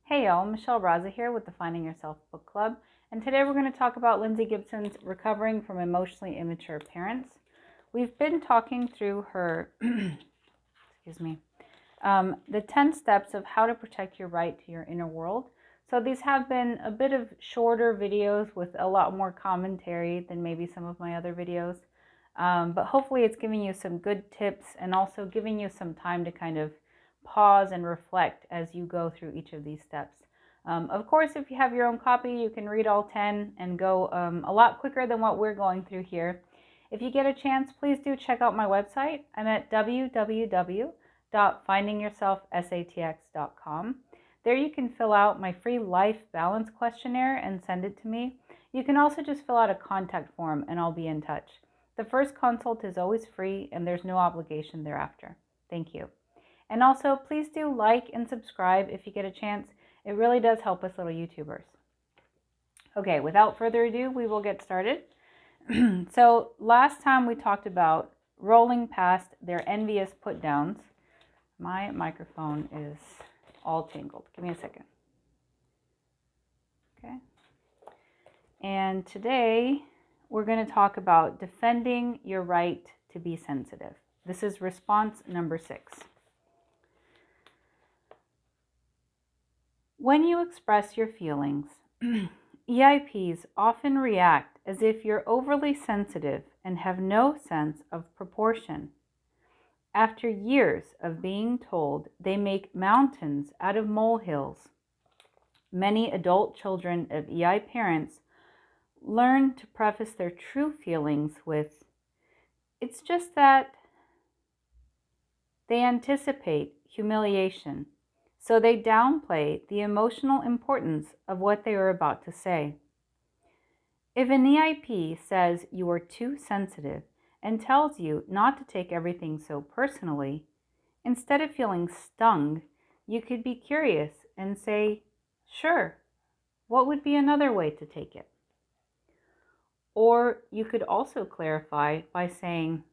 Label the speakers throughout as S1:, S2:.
S1: Hey y'all, Michelle Raza here with the Finding Yourself Book Club, and today we're going to talk about Lindsay Gibson's Recovering from Emotionally Immature Parents. We've been talking through her, the 10 steps of how to protect your right to your inner world. So these have been a bit of shorter videos with a lot more commentary than maybe some of my other videos, but hopefully it's giving you some good tips and also giving you some time to kind of pause and reflect as you go through each of these steps. Of course, if you have your own copy, you can read all 10 and go a lot quicker than what we're going through here. If you get a chance, please do check out my website. I'm at www.findingyourselfsatx.com. There you can fill out my free life balance questionnaire and send it to me. You can also just fill out a contact form and I'll be in touch. The first consult is always free and there's no obligation thereafter. Thank you. And also, please do like and subscribe if you get a chance. It really does help us little YouTubers. Okay, without further ado, we will get started. So last time we talked about rolling past their envious put-downs. My microphone is all tangled. Give me a second. Okay. And today we're going to talk about defending your right to be sensitive. This is response number 6. When you express your feelings, EIPs often react as if you're overly sensitive and have no sense of proportion. After years of being told they make mountains out of molehills, many adult children of EI parents learn to preface their true feelings with, "It's just that." They anticipate humiliation, so they downplay the emotional importance of what they are about to say. If an EIP says you are too sensitive and tells you not to take everything so personally, instead of feeling stung, you could be curious and say, "Sure, what would be another way to take it?" Or you could also clarify by saying,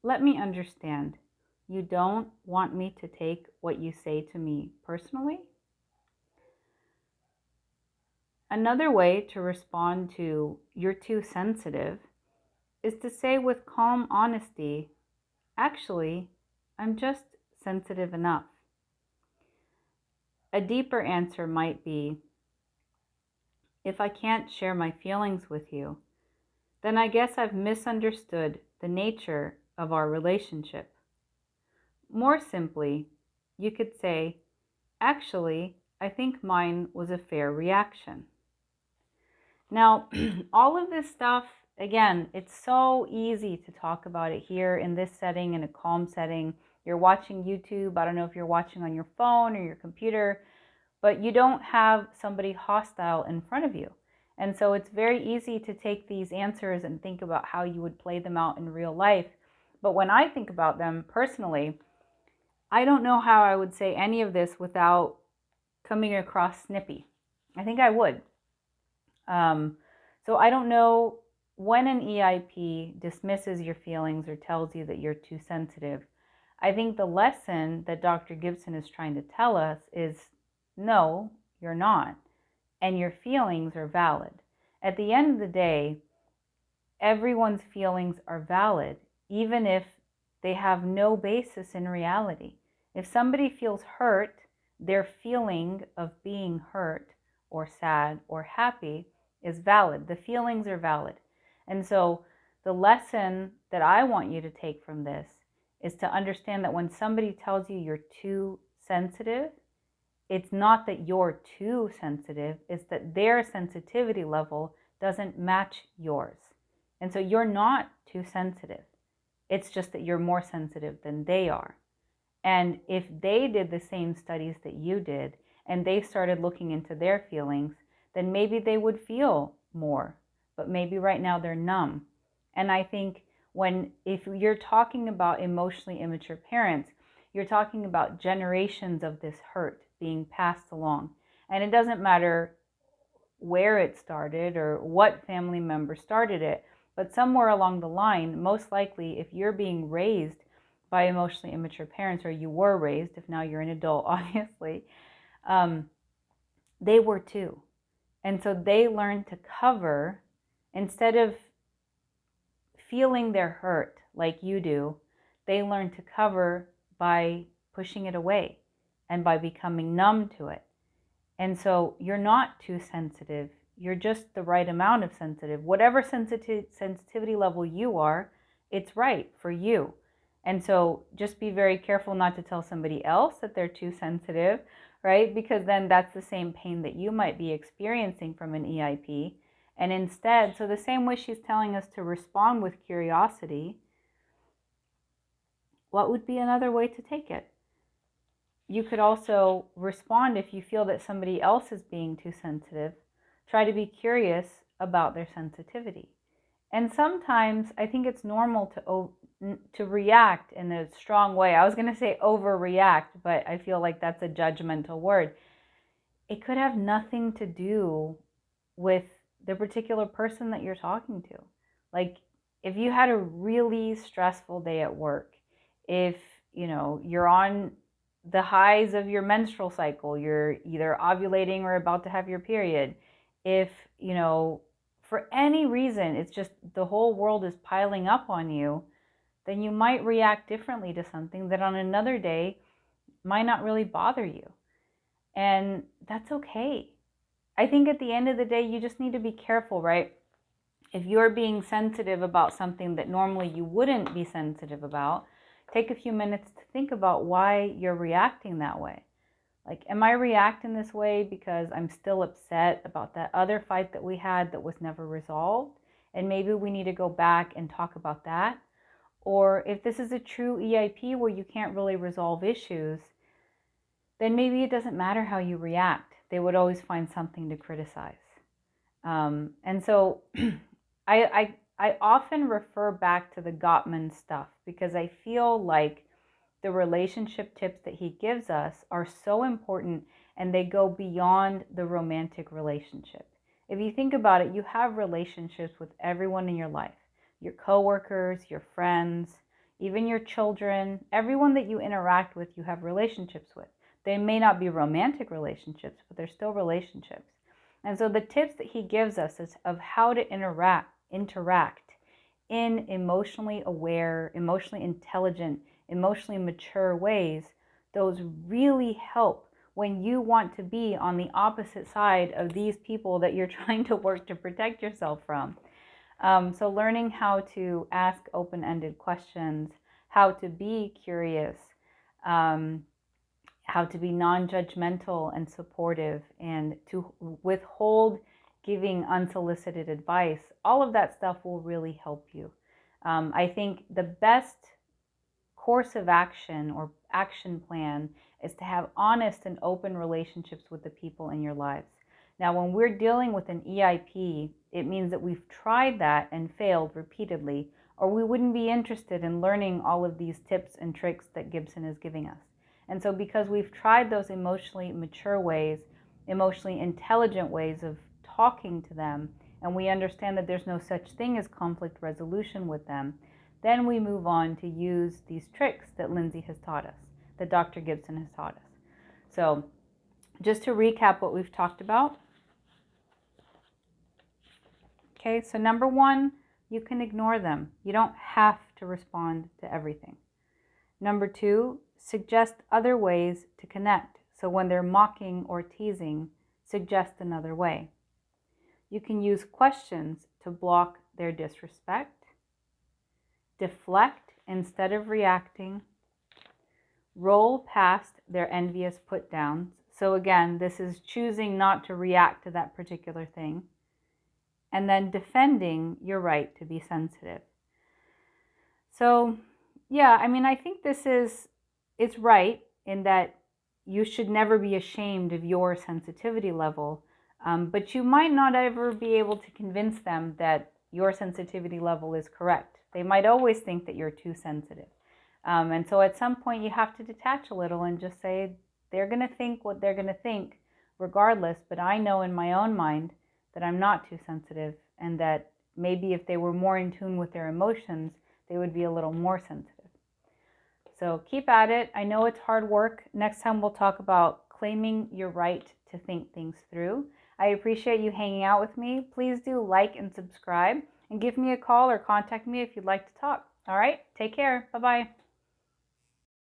S1: "Let me understand. You don't want me to take what you say to me personally?" Another way to respond to "you're too sensitive" is to say with calm honesty, "Actually, I'm just sensitive enough." A deeper answer might be, "If I can't share my feelings with you, then I guess I've misunderstood the nature of our relationship." More simply, you could say, "Actually, I think mine was a fair reaction." Now, all of this stuff, again, it's so easy to talk about it here in this setting, in a calm setting. You're watching YouTube. I don't know if you're watching on your phone or your computer, but you don't have somebody hostile in front of you. And so it's very easy to take these answers and think about how you would play them out in real life. But when I think about them personally, I don't know how I would say any of this without coming across snippy. I think I would. So I don't know when an EIP dismisses your feelings or tells you that you're too sensitive. I think the lesson that Dr. Gibson is trying to tell us is, no, you're not. And your feelings are valid. At the end of the day, everyone's feelings are valid, even if they have no basis in reality. If somebody feels hurt, their feeling of being hurt or sad or happy is valid. The feelings are valid. And so the lesson that I want you to take from this is to understand that when somebody tells you you're too sensitive, it's not that you're too sensitive, it's that their sensitivity level doesn't match yours. And so you're not too sensitive. It's just that you're more sensitive than they are. And if they did the same studies that you did, and they started looking into their feelings, then maybe they would feel more. But maybe right now they're numb. And I think if you're talking about emotionally immature parents, you're talking about generations of this hurt being passed along. And it doesn't matter where it started or what family member started it, but somewhere along the line, most likely if you're being raised by emotionally immature parents, or you were raised, if now you're an adult, obviously, they were too. And so they learned to cover instead of feeling their hurt like you do. They learn to cover by pushing it away and by becoming numb to it. And so you're not too sensitive. You're just the right amount of sensitive. Whatever sensitivity level you are, it's right for you. And so just be very careful not to tell somebody else that they're too sensitive, right? Because then that's the same pain that you might be experiencing from an EIP. And instead, so the same way she's telling us to respond with curiosity, what would be another way to take it? You could also respond if you feel that somebody else is being too sensitive. Try to be curious about their sensitivity. And sometimes I think it's normal to react in a strong way. I was going to say overreact, but I feel like that's a judgmental word. It could have nothing to do with the particular person that you're talking to. Like if you had a really stressful day at work, if you're on the highs of your menstrual cycle, you're either ovulating or about to have your period, if for any reason it's just the whole world is piling up on you, then you might react differently to something that on another day might not really bother you. And that's okay. I think at the end of the day, you just need to be careful, right? If you're being sensitive about something that normally you wouldn't be sensitive about, take a few minutes to think about why you're reacting that way. Like, am I reacting this way because I'm still upset about that other fight that we had that was never resolved? And maybe we need to go back and talk about that. Or if this is a true EIP where you can't really resolve issues, then maybe it doesn't matter how you react. They would always find something to criticize. And so I often refer back to the Gottman stuff because I feel like the relationship tips that he gives us are so important and they go beyond the romantic relationship. If you think about it, you have relationships with everyone in your life, your coworkers, your friends, even your children, everyone that you interact with, you have relationships with. They may not be romantic relationships, but they're still relationships. And so the tips that he gives us is of how to interact in emotionally aware, emotionally intelligent, emotionally mature ways, those really help when you want to be on the opposite side of these people that you're trying to work to protect yourself from. So learning how to ask open-ended questions, how to be curious, how to be non-judgmental and supportive, and to withhold giving unsolicited advice, all of that stuff will really help you. I think the best course of action or action plan is to have honest and open relationships with the people in your lives. Now, when we're dealing with an EIP, it means that we've tried that and failed repeatedly, or we wouldn't be interested in learning all of these tips and tricks that Gibson is giving us. And so because we've tried those emotionally mature ways, emotionally intelligent ways of talking to them, and we understand that there's no such thing as conflict resolution with them, then we move on to use these tricks that Lindsay has taught us, that Dr. Gibson has taught us. So just to recap what we've talked about. Okay, so number one, you can ignore them. You don't have to respond to everything. Number two, suggest other ways to connect. So when they're mocking or teasing, suggest another way. You can use questions to block their disrespect. Deflect instead of reacting. Roll past their envious put downs. So again, this is choosing not to react to that particular thing. And then defending your right to be sensitive. So yeah, I mean, I think it's right in that you should never be ashamed of your sensitivity level, but you might not ever be able to convince them that your sensitivity level is correct. They might always think that you're too sensitive. And so at some point you have to detach a little and just say, they're going to think what they're going to think regardless, but I know in my own mind that I'm not too sensitive, and that maybe if they were more in tune with their emotions, they would be a little more sensitive. So keep at it. I know it's hard work. Next time we'll talk about claiming your right to think things through. I appreciate you hanging out with me. Please do like and subscribe, and give me a call or contact me if you'd like to talk. All right, take care. Bye-bye.